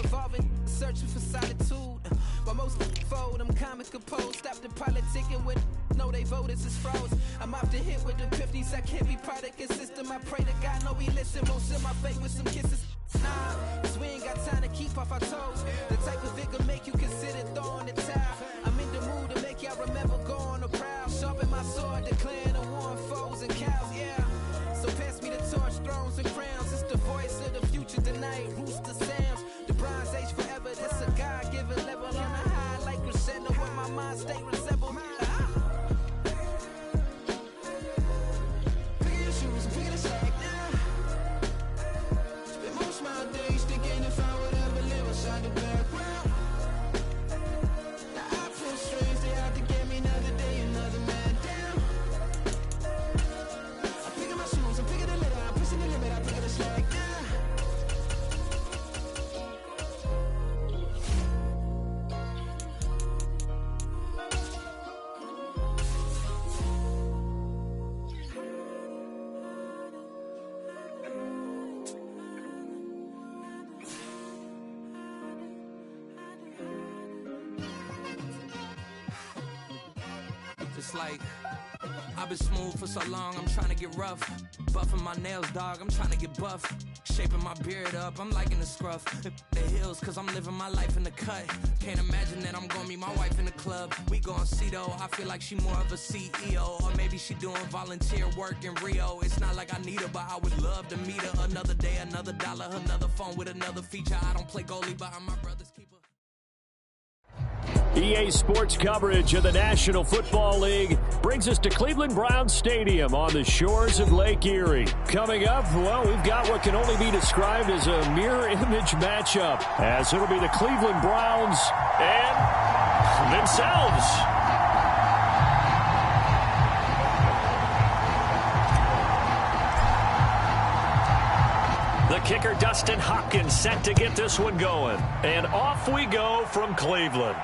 revolving, searching for solitude. While most fold, I'm calm and composed. Stop the politicking when know they voters is froze. I'm off the hit with the 50s. I can't be product and system. I pray to God, no, he listen. Won't send my fate with some kisses. Nah, cause we ain't got time to keep off our toes. The type of vigor make you consider throwing the towel. I'm in the mood to make y'all remember going to proud. Sharpen my sword, declaring the war on foes and cows, yeah. So pass me the torch, thrones and crowns. It's the voice of the future tonight. Rooster sounds. The Bronze Age forever. This a God-given level. On a high like crescendo where my mind stay resemble. Pick your shoes and pick the slack now. Spend most of my days thinking if I would ever live inside the background. Now I feel strange. They have to get me another day, another man down. I'm picking my shoes, I'm picking the litter, I'm pushing the limit, I'm picking the slack now. It's like, I've been smooth for so long, I'm trying to get rough. Buffing my nails, dog, I'm trying to get buff. Shaping my beard up, I'm liking the scruff. The hills, cause I'm living my life in the cut. Can't imagine that I'm gonna meet my wife in the club. We gon' see though, I feel like she more of a CEO. Or maybe she doing volunteer work in Rio. It's not like I need her, but I would love to meet her. Another day, another dollar, another phone with another feature. I don't play goalie, but I'm my brother's keeper. EA Sports coverage of the National Football League brings us to Cleveland Browns Stadium on the shores of Lake Erie. Coming up, well, we've got what can only be described as a mirror image matchup, as it'll be the Cleveland Browns and themselves. The kicker, Dustin Hopkins, set to get this one going. And off we go from Cleveland.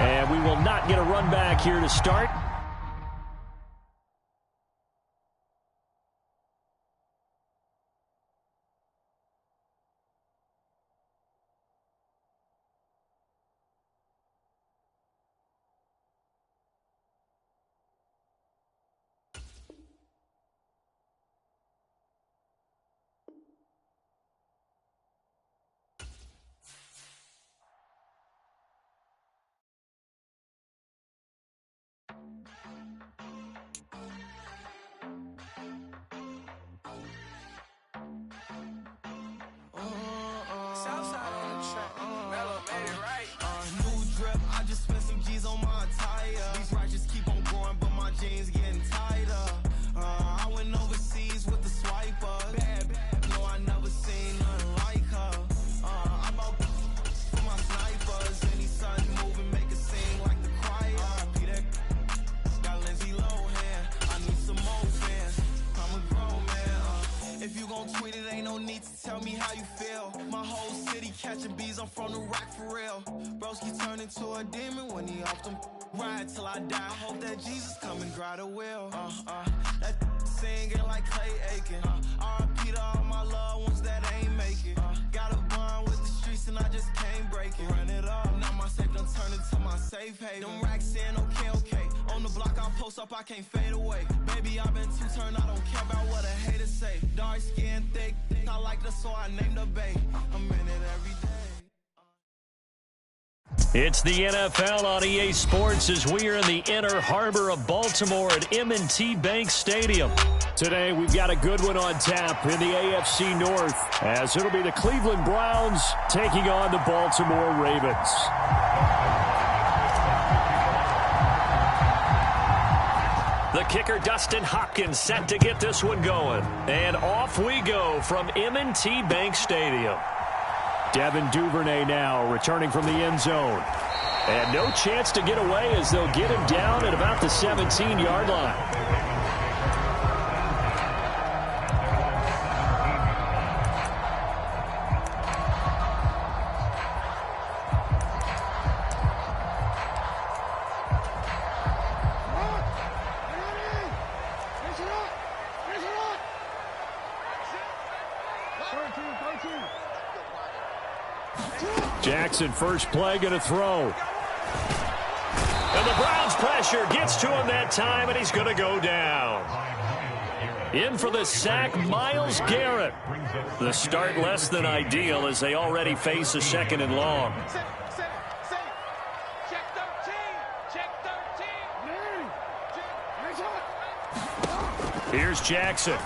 And we will not get a run back here to start. I can't fade away. Baby, I've been too turned, I don't care about what a hater say. Dark skin, thick, I like the so I named the bay. I'm in it every day. It's the NFL on EA Sports as we are in the inner harbor of Baltimore at M&T Bank Stadium. Today, we've got a good one on tap in the AFC North, as it'll be the Cleveland Browns taking on the Baltimore Ravens. The kicker, Dustin Hopkins, set to get this one going. And off we go from M&T Bank Stadium. Devin Duvernay now returning from the end zone. And no chance to get away as they'll get him down at about the 17-yard line. Third Jackson, first play, going to throw. And the Browns' pressure gets to him that time, and he's going to go down. In for the sack, Myles Garrett. The start less than ideal as they already face a 2nd and long. Here's Jackson.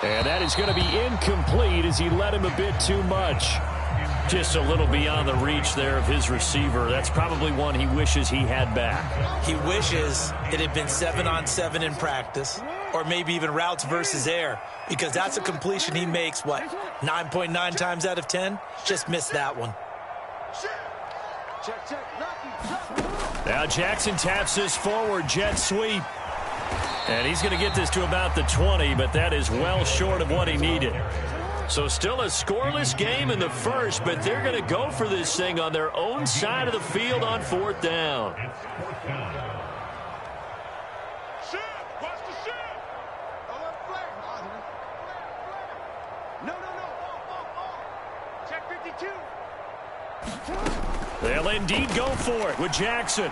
And that is going to be incomplete as he led him a bit too much. Just a little beyond the reach there of his receiver. That's probably one he wishes he had back. He wishes it had been 7-on-7 in practice, or maybe even routes versus air, because that's a completion he makes, 9.9 times out of 10? Just missed that one. Now Jackson taps this forward jet sweep. And he's going to get this to about the 20, but that is well short of what he needed. So still a scoreless game in the first, but they're going to go for this thing on their own side of the field on 4th down. They'll indeed go for it with Jackson.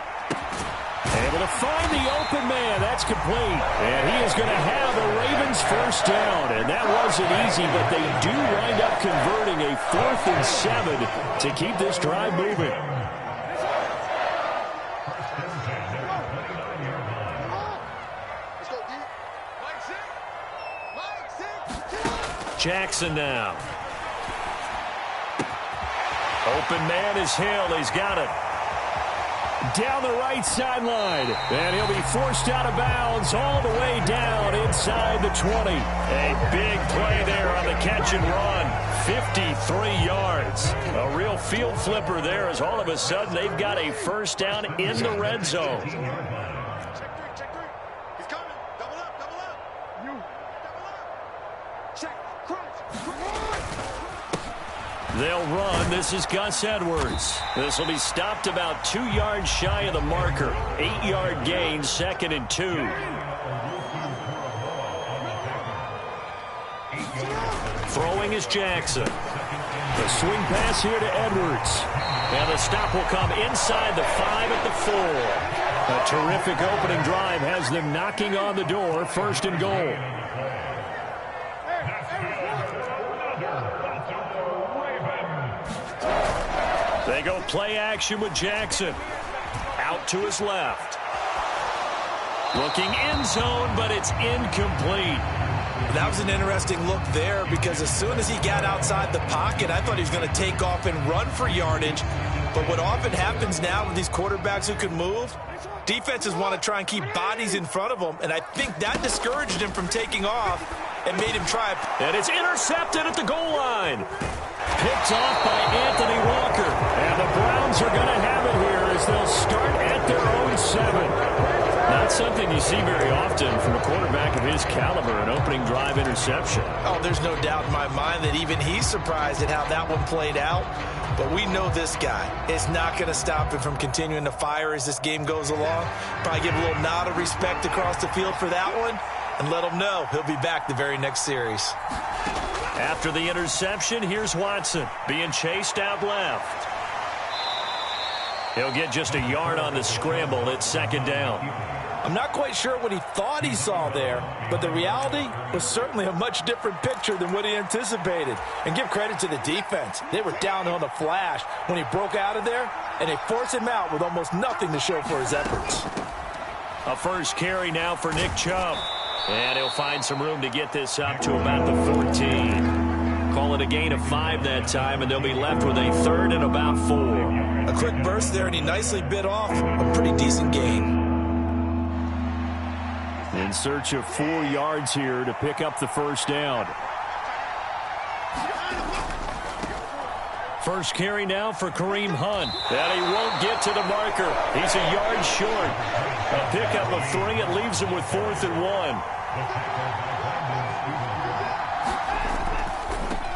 Able to find the open man. That's complete. And he is going to have the Ravens first down. And that wasn't easy, but they do wind up converting a 4th and 7 to keep this drive moving. Jackson now. Open man is Hill. He's got it. Down the right sideline. And he'll be forced out of bounds all the way down inside the 20. A big play there on the catch and run. 53 yards. A real field flipper there as all of a sudden they've got a first down in the red zone. Check 3. He's coming. Double up. You. Double up. Check. Crunch. They'll run. This is Gus Edwards. This will be stopped about 2 yards shy of the marker. 8-yard gain, 2nd and 2. Throwing is Jackson. The swing pass here to Edwards. And the stop will come inside the 5 at the 4. A terrific opening drive has them knocking on the door. 1st and goal. They go play action with Jackson. Out to his left. Looking end zone, but it's incomplete. That was an interesting look there because as soon as he got outside the pocket, I thought he was going to take off and run for yardage. But what often happens now with these quarterbacks who can move, defenses want to try and keep bodies in front of them, and I think that discouraged him from taking off and made him try. And it's intercepted at the goal line. Picked off by Anthony Walker. And the Browns are going to have it here as they'll start at their own 7. Not something you see very often from a quarterback of his caliber, an opening drive interception. Oh, there's no doubt in my mind that even he's surprised at how that one played out. But we know this guy is not going to stop him from continuing to fire as this game goes along. Probably give a little nod of respect across the field for that one and let him know he'll be back the very next series. After the interception, here's Watson being chased out left. He'll get just a yard on the scramble. It's 2nd down. I'm not quite sure what he thought he saw there, but the reality was certainly a much different picture than what he anticipated. And give credit to the defense. They were down on the flash when he broke out of there, and they forced him out with almost nothing to show for his efforts. A first carry now for Nick Chubb. And he'll find some room to get this up to about the 14. Call it a gain of 5 that time, and they'll be left with a 3rd and about 4. A quick burst there, and he nicely bit off a pretty decent gain. In search of 4 yards here to pick up the first down. First carry now for Kareem Hunt. And he won't get to the marker. He's a yard short. A pickup of 3. It leaves him with 4th and 1.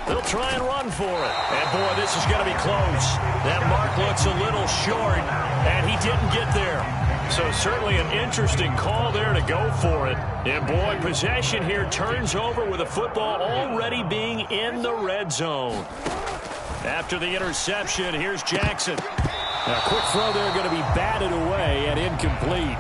They'll try and run for it. And, boy, this is going to be close. That mark looks a little short, and he didn't get there. So certainly an interesting call there to go for it. And boy, possession here turns over with a football already being in the red zone. After the interception, here's Jackson. A quick throw there going to be batted away and incomplete.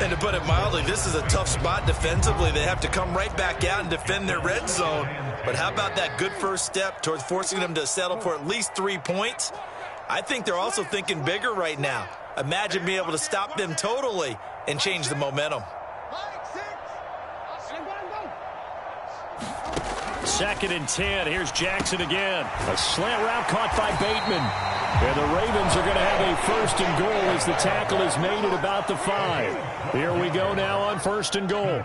And to put it mildly, this is a tough spot defensively. They have to come right back out and defend their red zone. But how about that good first step towards forcing them to settle for at least 3 points? I think they're also thinking bigger right now. Imagine being able to stop them totally and change the momentum. 2nd and 10. Here's Jackson again. A slant route caught by Bateman. And the Ravens are going to have a 1st and goal as the tackle is made at about the 5. Here we go now on 1st and goal.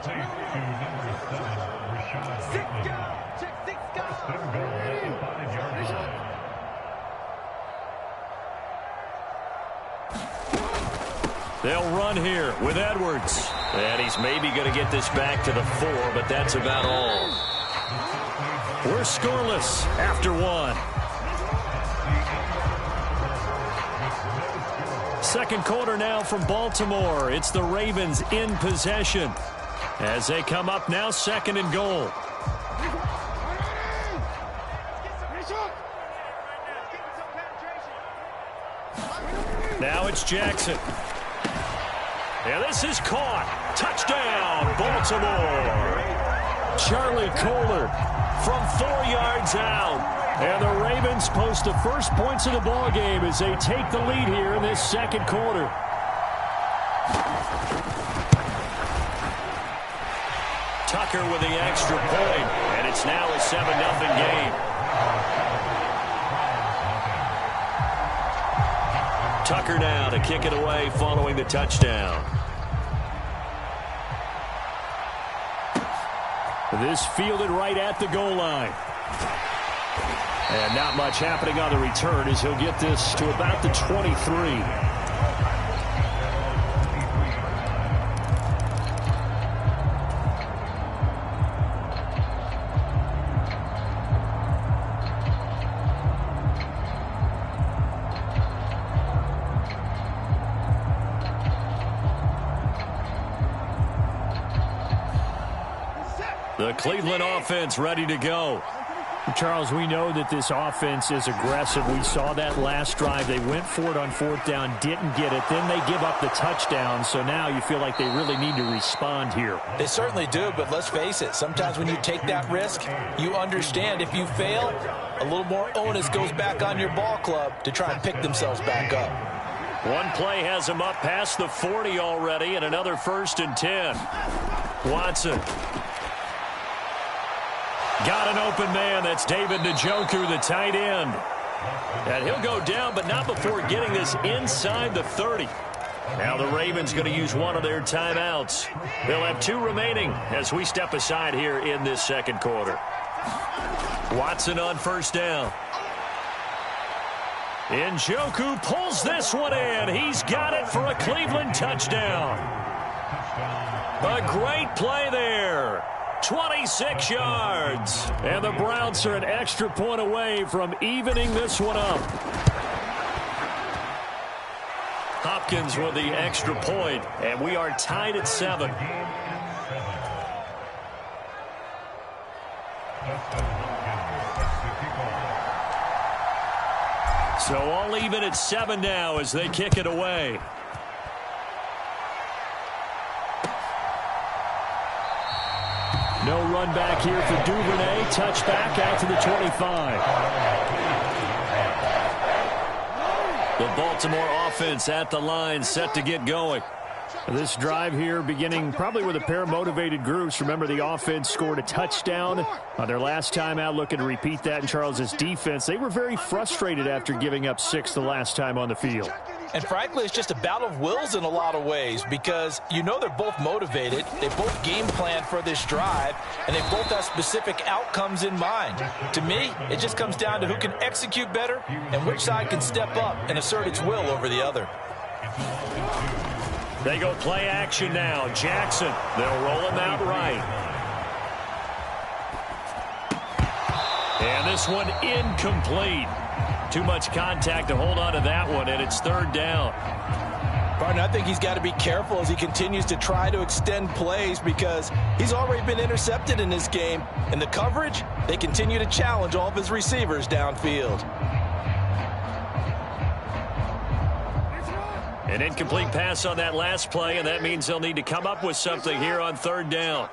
They'll run here with Edwards. And he's maybe going to get this back to the 4, but that's about all. We're scoreless after 1. Second quarter now from Baltimore. It's the Ravens in possession as they come up now 2nd and goal. Now it's Jackson. And this is caught. Touchdown, Baltimore. Charlie Kohler from 4 yards out. And the Ravens post the first points of the ball game as they take the lead here in this second quarter. Tucker with the extra point, and it's now a 7-0 game. Tucker now to kick it away following the touchdown. This fielded right at the goal line. And not much happening on the return as he'll get this to about the 23. The Cleveland offense ready to go. Charles, we know that this offense is aggressive. We saw that last drive. They went for it on 4th down, didn't get it. Then they give up the touchdown. So now you feel like they really need to respond here. They certainly do, but let's face it. Sometimes when you take that risk, you understand if you fail, a little more onus goes back on your ball club to try and pick themselves back up. One play has them up past the 40 already, and another 1st and 10. Watson. Got an open man. That's David Njoku, the tight end. And he'll go down, but not before getting this inside the 30. Now the Ravens going to use one of their timeouts. They'll have 2 remaining as we step aside here in this second quarter. Watson on 1st down. Njoku pulls this one in. He's got it for a Cleveland touchdown. A great play there. 26 yards. And the Browns are an extra point away from evening this one up. Hopkins with the extra point, and we are tied at 7. So all even at 7 now as they kick it away. No run back here for Duvernay. Touchback out to the 25. The Baltimore offense at the line, set to get going. This drive here beginning probably with a pair of motivated groups. Remember, the offense scored a touchdown on their last time out, looking to repeat that in Charles's defense. They were very frustrated after giving up 6 the last time on the field. And frankly, it's just a battle of wills in a lot of ways because you know they're both motivated. They both game plan for this drive, and they both have specific outcomes in mind. To me, it just comes down to who can execute better and which side can step up and assert its will over the other. They go play action now. Jackson, they'll roll him out right. And this one incomplete. Too much contact to hold on to that one, and it's 3rd down. Partner, I think he's got to be careful as he continues to try to extend plays because he's already been intercepted in this game. And the coverage, they continue to challenge all of his receivers downfield. An incomplete pass on that last play, and that means they'll need to come up with something here on third down.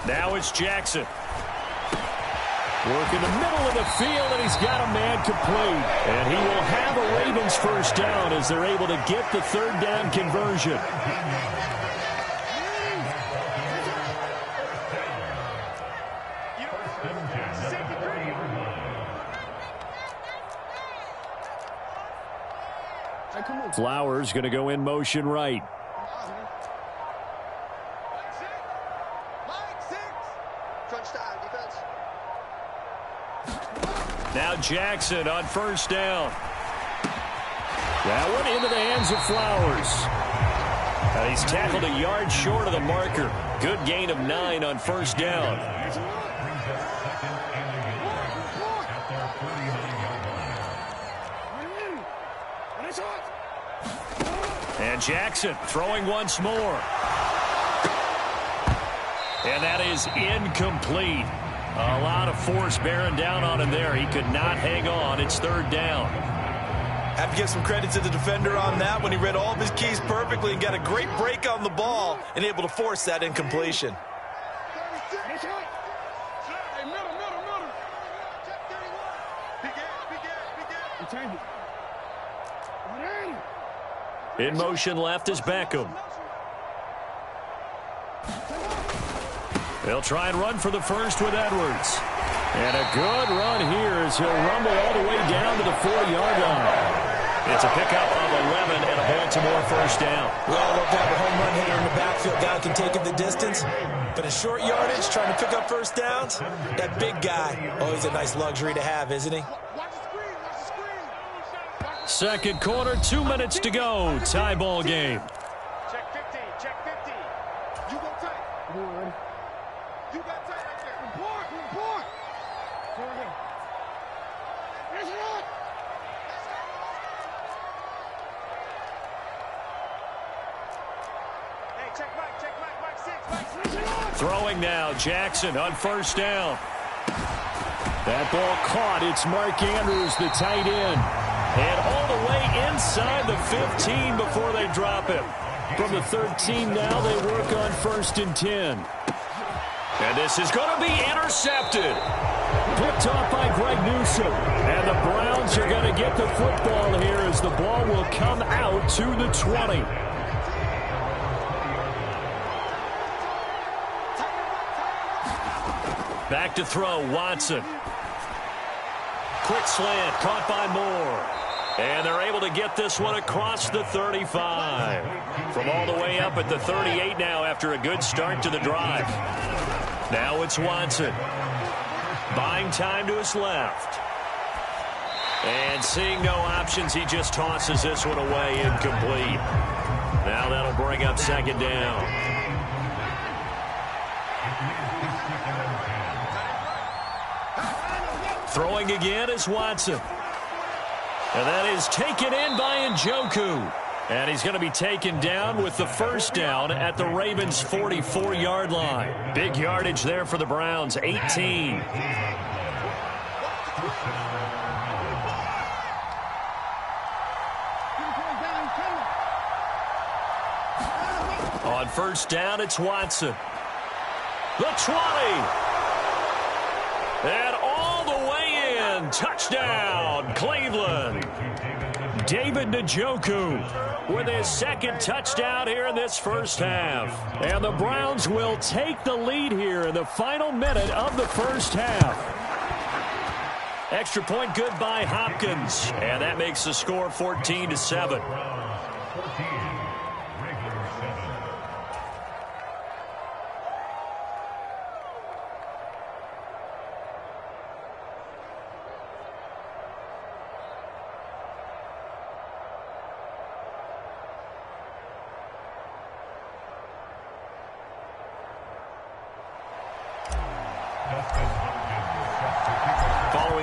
Now it's Jackson. Work in the middle of the field, and he's got a man complete. And he will have a Ravens first down as they're able to get the third down conversion. Flowers going to go in motion right. Now Jackson on first down. That one into the hands of Flowers. He's tackled a yard short of the marker. Good gain of 9 on first down. And Jackson throwing once more. And that is incomplete. A lot of force bearing down on him there. He could not hang on. It's third down. Have to give some credit to the defender on that when he read all of his keys perfectly and got a great break on the ball and able to force that incompletion. In motion left is Beckham. They'll try and run for the first with Edwards. And a good run here as he'll rumble all the way down to the 4-yard line. It's a pickup of 11 and a Baltimore first down. We all love to have a home run hitter in the backfield. Guy can take it the distance. But in short yardage, trying to pick up first downs, that big guy, always a nice luxury to have, isn't he? Second quarter, 2 minutes to go. Tie ball game. Check 50, check 50. You go tight. You got tight right there. Report, report. Hey, check Mike 6, Mike 6. Throwing now, Jackson on first down. That ball caught. It's Mark Andrews, the tight end. And all the way inside the 15 before they drop him. From the 13 now, they work on first and 10. And this is going to be intercepted. Picked off by Greg Newsome. And the Browns are going to get the football here as the ball will come out to the 20. Back to throw, Watson. Quick slant, caught by Moore. And they're able to get this one across the 35. From all the way up at the 38 now after a good start to the drive. Now it's Watson. Buying time to his left. And seeing no options, he just tosses this one away, incomplete. Now that'll bring up second down. Throwing again is Watson. And that is taken in by Njoku. And he's going to be taken down with the first down at the Ravens' 44-yard line. Big yardage there for the Browns, 18. On first down, it's Watson. The 20. And all the way in. Touchdown, Cleveland. David Njoku with his second touchdown here in this first half. And the Browns will take the lead here in the final minute of the first half. Extra point good by Hopkins. And that makes the score 14-7.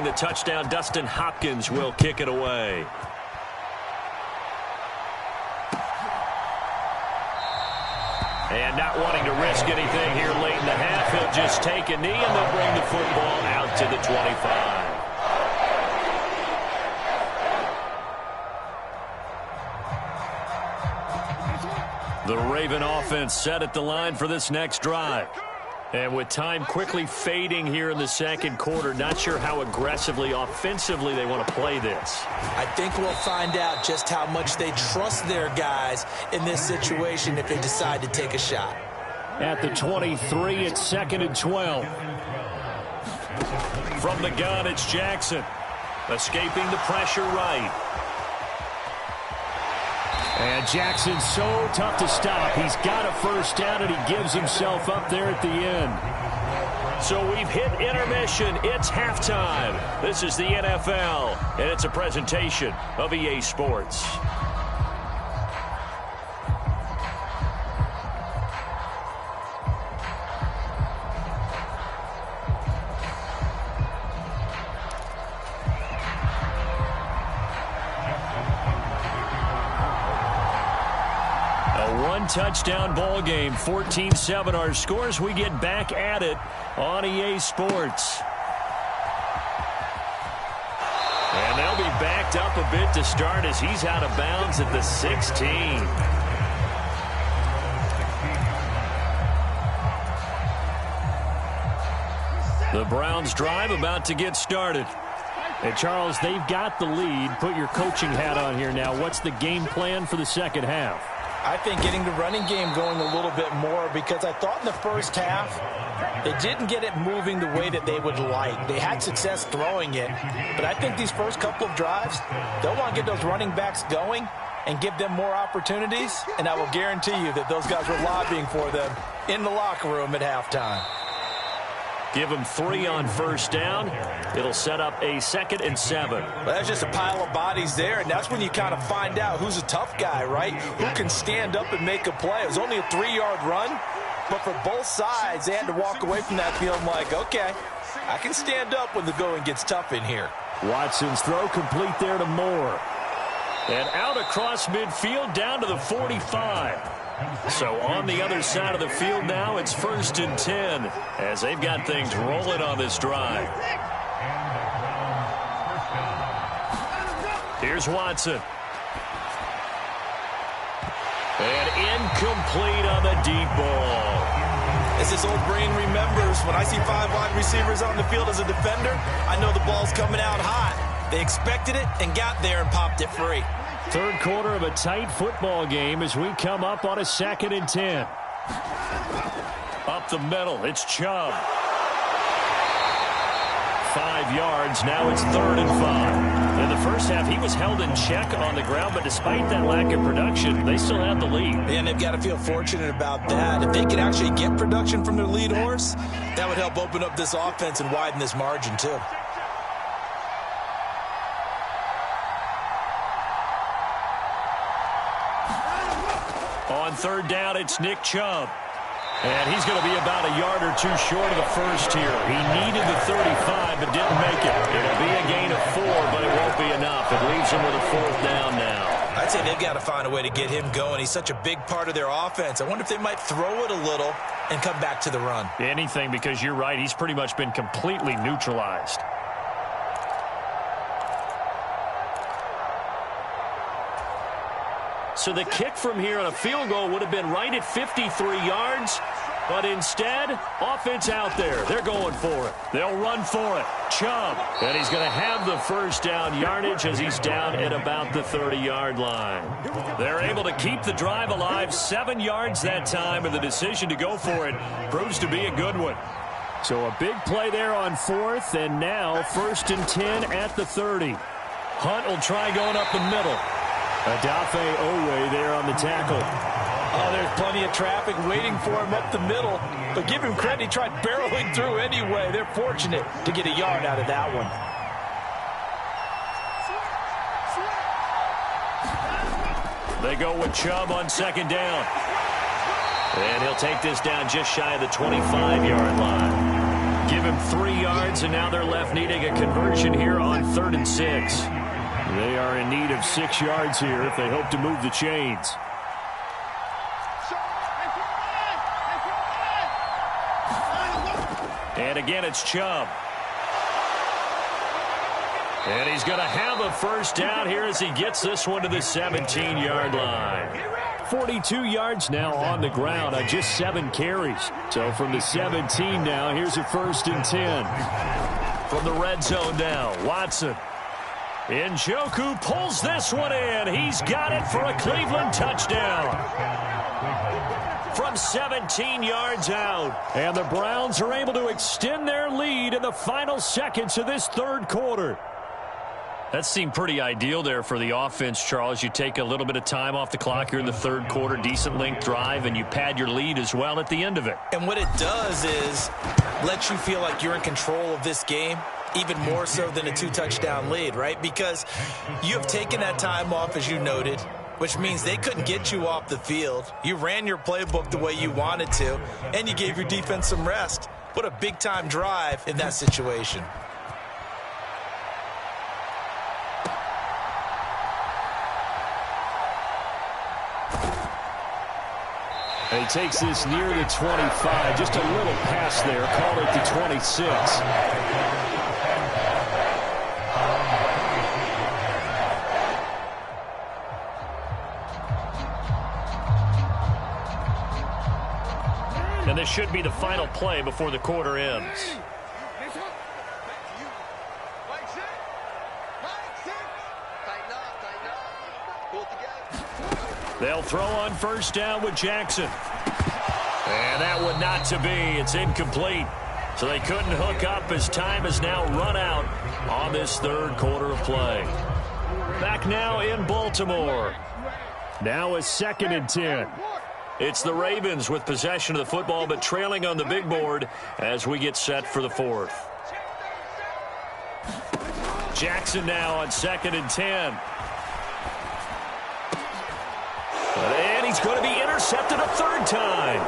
the touchdown. Dustin Hopkins will kick it away. And not wanting to risk anything here late in the half, he'll just take a knee, and they'll bring the football out to the 25. The Raven offense set at the line for this next drive. And with time quickly fading here in the second quarter, not sure how aggressively, offensively they want to play this. I think we'll find out just how much they trust their guys in this situation if they decide to take a shot. At the 23, it's 2nd and 12. From the gun, it's Jackson. Escaping the pressure right. And Jackson's so tough to stop. He's got a first down, and he gives himself up there at the end. So we've hit intermission. It's halftime. This is the NFL, and it's a presentation of EA Sports. Touchdown ball game, 14-7 our scores. We get back at it on EA Sports. And they'll be backed up a bit to start as he's out of bounds at the 16. The Browns drive about to get started. Hey, Charles, they've got the lead. Put your coaching hat on here now. What's the game plan for the second half? I think getting the running game going a little bit more, because I thought in the first half they didn't get it moving the way that they would like. They had success throwing it, but I think these first couple of drives, they'll want to get those running backs going and give them more opportunities, and I will guarantee you that those guys were lobbying for them in the locker room at halftime. Give them 3 on first down. It'll set up a 2nd and 7. Well, that's just a pile of bodies there, and that's when you kind of find out who's a tough guy, right? Who can stand up and make a play. It was only a 3-yard run, but for both sides, they had to walk away from that field like, okay, I can stand up when the going gets tough in here. Watson's throw complete there to Moore. And out across midfield down to the 45. So on the other side of the field now, it's 1st and 10 as they've got things rolling on this drive. Here's Watson. And incomplete on the deep ball. As this old brain remembers, when I see 5 wide receivers on the field as a defender, I know the ball's coming out hot. They expected it and got there and popped it free. Third quarter of a tight football game as we come up on a 2nd and 10. Up the middle, it's Chubb. 5 yards, now it's 3rd and 5. In the first half, he was held in check on the ground, but despite that lack of production, they still have the lead. And they've got to feel fortunate about that. If they could actually get production from their lead horse, that would help open up this offense and widen this margin too. On 3rd down, it's Nick Chubb. And he's going to be about a yard or 2 short of the first here. He needed the 35, but didn't make it. It'll be a gain of 4, but it won't be enough. It leaves him with a 4th down now. I'd say they've got to find a way to get him going. He's such a big part of their offense. I wonder if they might throw it a little and come back to the run. Anything, because you're right. He's pretty much been completely neutralized. So the kick from here on a field goal would have been right at 53 yards. But instead, offense out there. They're going for it. They'll run for it. Chubb. And he's going to have the first down yardage as he's down at about the 30-yard line. They're able to keep the drive alive. 7 yards that time, and the decision to go for it proves to be a good one. So a big play there on 4th, and now 1st and 10 at the 30. Hunt will try going up the middle. Adafe Owe there on the tackle. Oh, there's plenty of traffic waiting for him up the middle. But give him credit, he tried barreling through anyway. They're fortunate to get a yard out of that one. They go with Chubb on 2nd down. And he'll take this down just shy of the 25-yard line. give him 3 yards, and now they're left needing a conversion here on 3rd and 6. They are in need of 6 yards here if they hope to move the chains. And again, it's Chubb. And he's going to have a first down here as he gets this one to the 17-yard line. 42 yards now on the ground on just 7 carries. So from the 17 now, here's a 1st and 10. From the red zone now, Watson. Njoku pulls this one in. He's got it for a Cleveland touchdown. From 17 yards out. And the Browns are able to extend their lead in the final seconds of this 3rd quarter. That seemed pretty ideal there for the offense, Charles. You take a little bit of time off the clock here in the 3rd quarter, decent length drive, and you pad your lead as well at the end of it. And what it does is let you feel like you're in control of this game, even more so than a 2-touchdown lead, right? Because you have taken that time off, as you noted, which means they couldn't get you off the field. You ran your playbook the way you wanted to, and you gave your defense some rest. What a big-time drive in that situation. And he takes this near the 25. Just a little pass there. Call it the 26. And this should be the final play before the quarter ends. They'll throw on 1st down with Jackson. And that one not to be. It's incomplete. So they couldn't hook up as time has now run out on this 3rd quarter of play. Back now in Baltimore. Now a 2nd and 10. It's the Ravens with possession of the football, but trailing on the big board as we get set for the 4th. Jackson now on 2nd and 10. And he's going to be intercepted a 3rd time.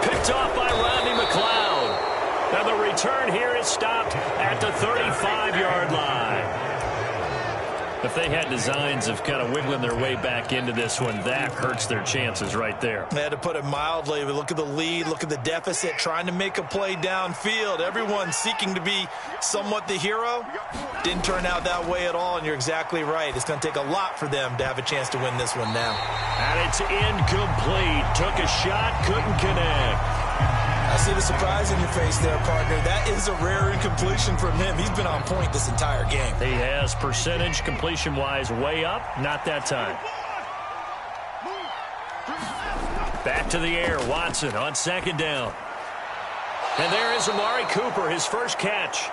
Picked off by Rodney McLeod. And the return here is stopped at the 35-yard line. If they had designs of kind of wiggling their way back into this one, that hurts their chances right there. They had to put it mildly. Look at the lead, look at the deficit, trying to make a play downfield. Everyone seeking to be somewhat the hero. Didn't turn out that way at all, and you're exactly right. It's going to take a lot for them to have a chance to win this one now. And it's incomplete. Took a shot, couldn't connect. I see the surprise in your face there, partner. That is a rare incompletion from him. He's been on point this entire game. He has percentage completion-wise way up. Not that time. Back to the air. Watson on 2nd down. And there is Amari Cooper, his first catch.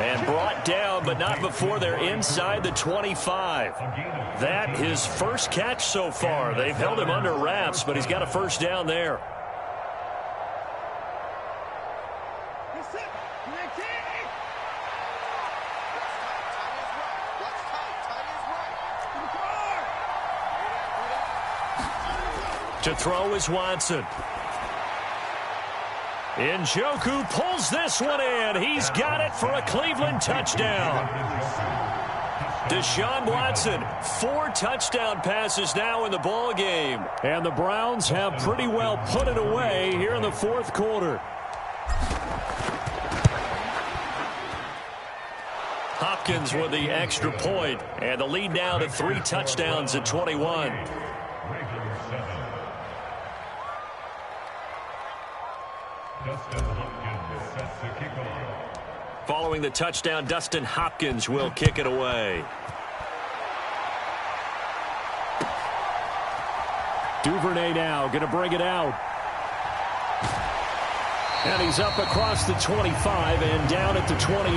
And brought down, but not before they're inside the 25. That his first catch so far. They've held him under wraps, but he's got a first down there. To throw is Watson. Njoku pulls this one in. He's got it for a Cleveland touchdown. Deshaun Watson, 4 touchdown passes now in the ball game. And the Browns have pretty well put it away here in the 4th quarter. Hopkins with the extra point, and the lead now to 3 touchdowns at 21. Following the touchdown, Dustin Hopkins will kick it away. Duvernay now going to bring it out. And he's up across the 25 and down at the 28.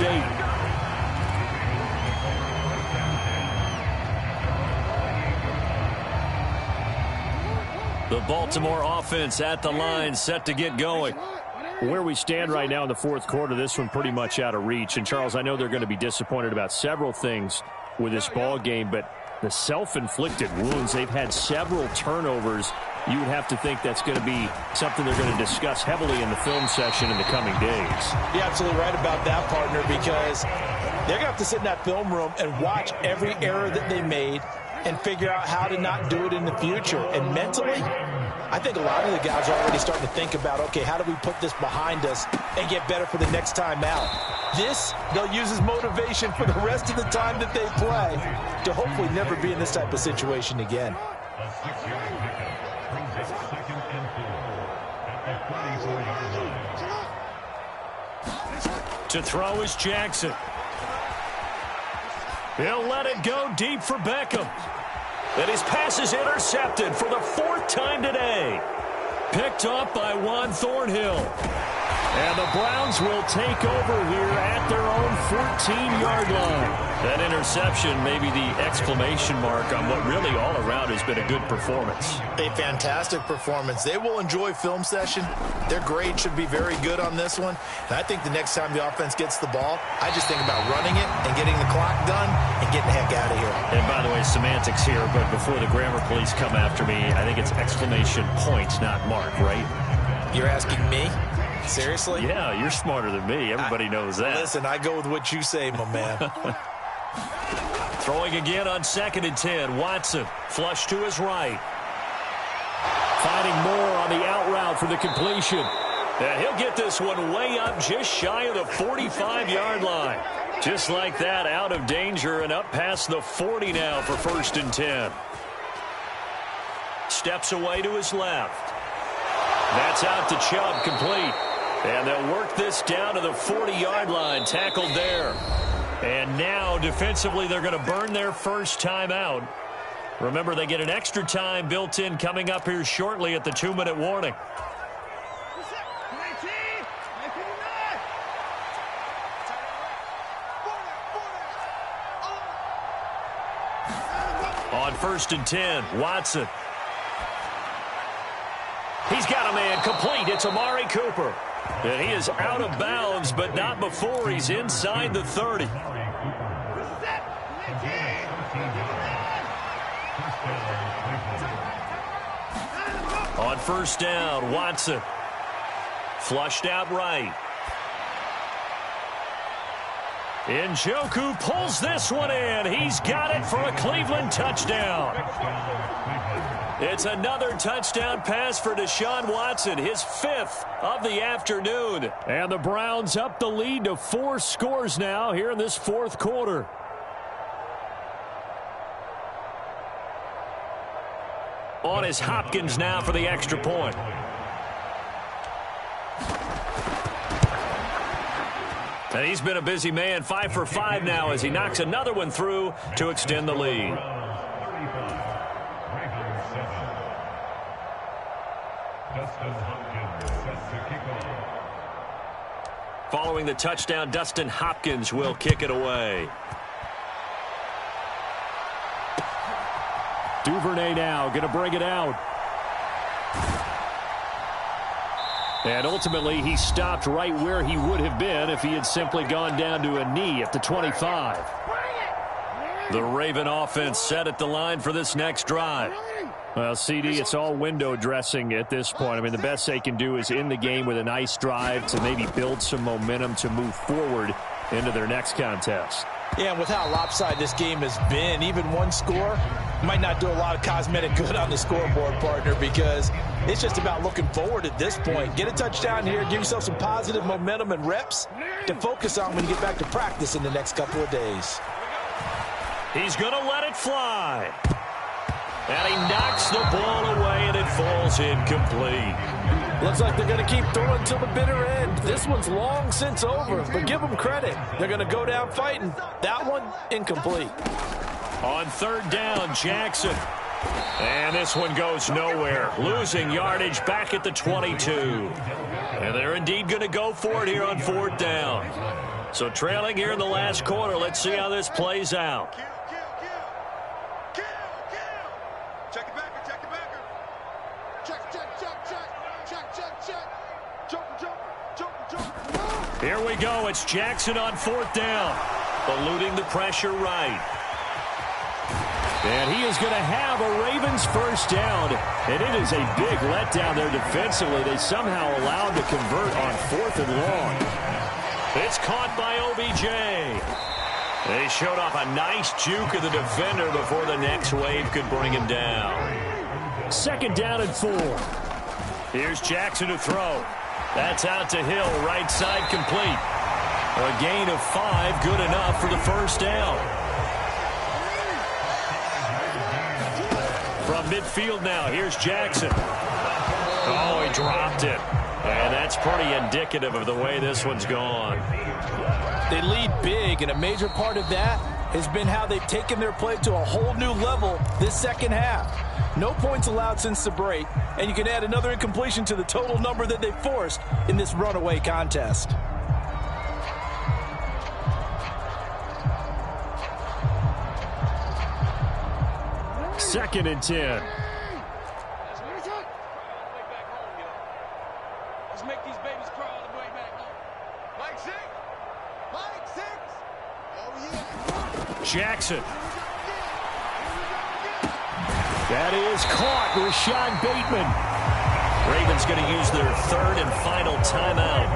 The Baltimore offense at the line, set to get going. Where we stand right now in the 4th quarter, this one pretty much out of reach. And, Charles, I know they're going to be disappointed about several things with this ball game, but the self-inflicted wounds, they've had several turnovers you would have to think that's going to be something they're going to discuss heavily in the film session in the coming days. You're absolutely right about that, partner, because they're going to have to sit in that film room and watch every error that they made and figure out how to not do it in the future. And mentally, I think a lot of the guys are already starting to think about, okay, how do we put this behind us and get better for the next time out? This, they'll use as motivation for the rest of the time that they play to hopefully never be in this type of situation again. To throw is Jackson. He'll let it go deep for Beckham. And his pass is intercepted for the 4th time today. Picked up by Juan Thornhill. And the Browns will take over here at their own 14-yard line. That interception may be the exclamation mark on what really all around has been a good performance. A fantastic performance. They will enjoy film session. Their grade should be very good on this one. And I think the next time the offense gets the ball, I just think about running it and getting the clock done and getting the heck out of here. And by the way, semantics here, but before the grammar police come after me, I think it's exclamation point, not mark, right? You're asking me? Seriously? Yeah, you're smarter than me. Everybody knows that. Listen, I go with what you say, my man. Throwing again on 2nd and 10. Watson, flush to his right. Finding Moore on the out route for the completion. And he'll get this one way up just shy of the 45-yard line. Just like that, out of danger and up past the 40 now for 1st and 10. Steps away to his left. That's out to Chubb, complete. And they'll work this down to the 40-yard line, tackled there. And now, defensively, they're going to burn their first timeout. Remember, they get an extra time built in coming up here shortly at the 2-minute warning. On 1st and 10, Watson. He's got a man complete. It's Amari Cooper. And he is out of bounds, but not before he's inside the 30. On 1st down, Watson. Flushed out right. Njoku pulls this one in. He's got it for a Cleveland touchdown. It's another touchdown pass for Deshaun Watson, his 5th of the afternoon. And the Browns up the lead to 4 scores now here in this 4th quarter. On is Hopkins now for the extra point. And he's been a busy man, 5 for 5 now as he knocks another one through to extend the lead. Following the touchdown, Dustin Hopkins will kick it away. Duvernay now going to bring it out. And ultimately, he stopped right where he would have been if he had simply gone down to a knee at the 25. The Raven offense set at the line for this next drive. Well, CD, it's all window dressing at this point. I mean, the best they can do is end the game with a nice drive to maybe build some momentum to move forward into their next contest. Yeah, and with how lopsided this game has been, even one score might not do a lot of cosmetic good on the scoreboard, partner, because it's just about looking forward at this point. Get a touchdown here, give yourself some positive momentum and reps to focus on when you get back to practice in the next couple of days. He's going to let it fly. And he knocks the ball away, and it falls incomplete. Looks like they're going to keep throwing till the bitter end. This one's long since over, but give them credit. They're going to go down fighting. That one, incomplete. On 3rd down, Jackson. And this one goes nowhere. Losing yardage back at the 22. And they're indeed going to go for it here on 4th down. So trailing here in the last quarter. Let's see how this plays out. Check it backer, check it backer. Check, check, check, check. Check, check, check. Jump. Here we go. It's Jackson on 4th down. Eluding the pressure right. And he is going to have a Ravens first down. And it is a big letdown there defensively. They somehow allowed to convert on 4th and long. It's caught by OBJ. They showed off a nice juke of the defender before the next wave could bring him down. 2nd down and 4. Here's Jackson to throw. That's out to Hill, right side complete. A gain of 5, good enough for the first down. From midfield now, here's Jackson. Oh, he dropped it. And that's pretty indicative of the way this one's gone. They lead big, and a major part of that has been how they've taken their play to a whole new level this second half. No points allowed since the break, and you can add another incompletion to the total number that they forced in this runaway contest. Second and 10. Let's make these babies crawl all the way back home. Mike 6. Mike 6. Oh, yeah. Jackson. That is caught. Rashad Bateman. Ravens going to use their 3rd and final timeout,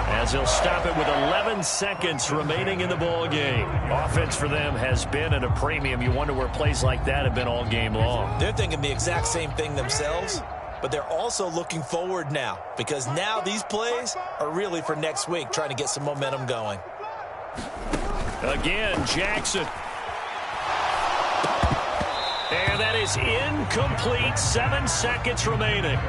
as they'll stop it with 11 seconds remaining in the ball game. Offense for them has been at a premium. You wonder where plays like that have been all game long. They're thinking the exact same thing themselves, but they're also looking forward now, because now these plays are really for next week, trying to get some momentum going. Again, Jackson. And that is incomplete. 7 seconds remaining.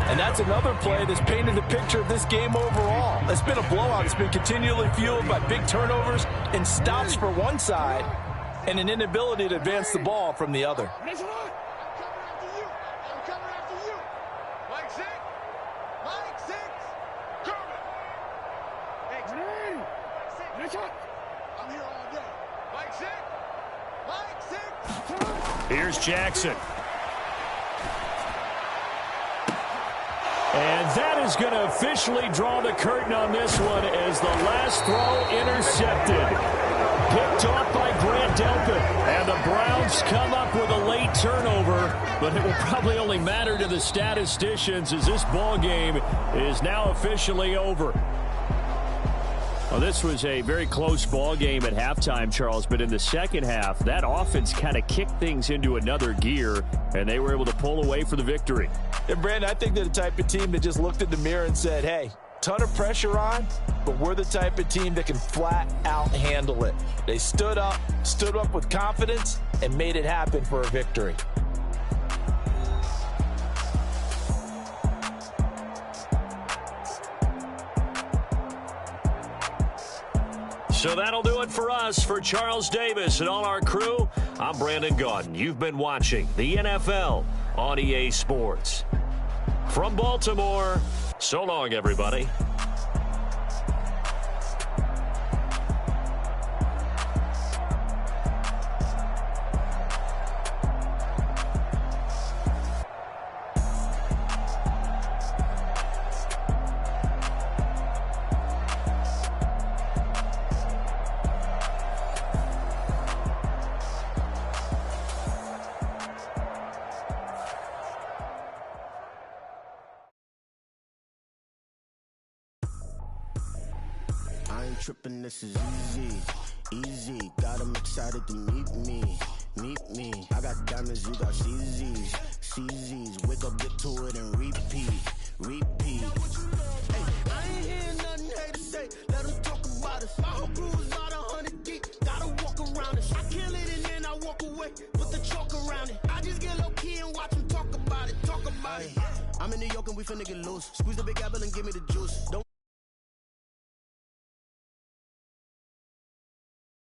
And that's another play that's painted the picture of this game overall. It's been a blowout. It's been continually fueled by big turnovers and stops for one side and an inability to advance the ball from the other. I'm coming after you. I'm coming after you. Mike 6. Mike 6. Coming. Hey, Mike 6. I'm here all day. Mike 6. Mike 6. Here's Jackson. And that is going to officially draw the curtain on this one, as the last throw intercepted. Picked off by Grant Delpit. And the Browns come up with a late turnover, but it will probably only matter to the statisticians, as this ball game is now officially over. Well, this was a very close ball game at halftime, Charles, but in the second half, that offense kind of kicked things into another gear, and they were able to pull away for the victory. And, Brandon, I think they're the type of team that just looked in the mirror and said, hey, ton of pressure on, but we're the type of team that can flat out handle it. They stood up with confidence, and made it happen for a victory. So that'll do it for us. For Charles Davis and all our crew, I'm Brandon Gaudin. You've been watching the NFL on EA Sports. From Baltimore, so long, everybody. Tripping, this is easy, got them excited to meet me. I got diamonds, you got CZs, wake up, get to it and repeat. Hey, I ain't hearing nothing hate to say, let them talk about us. My whole crew is about 100 deep, gotta walk around it. I kill it and then I walk away, put the chalk around it. I just get low key and watch them talk about it. I'm in New York and we finna get loose, squeeze the big apple and give me the juice. Don't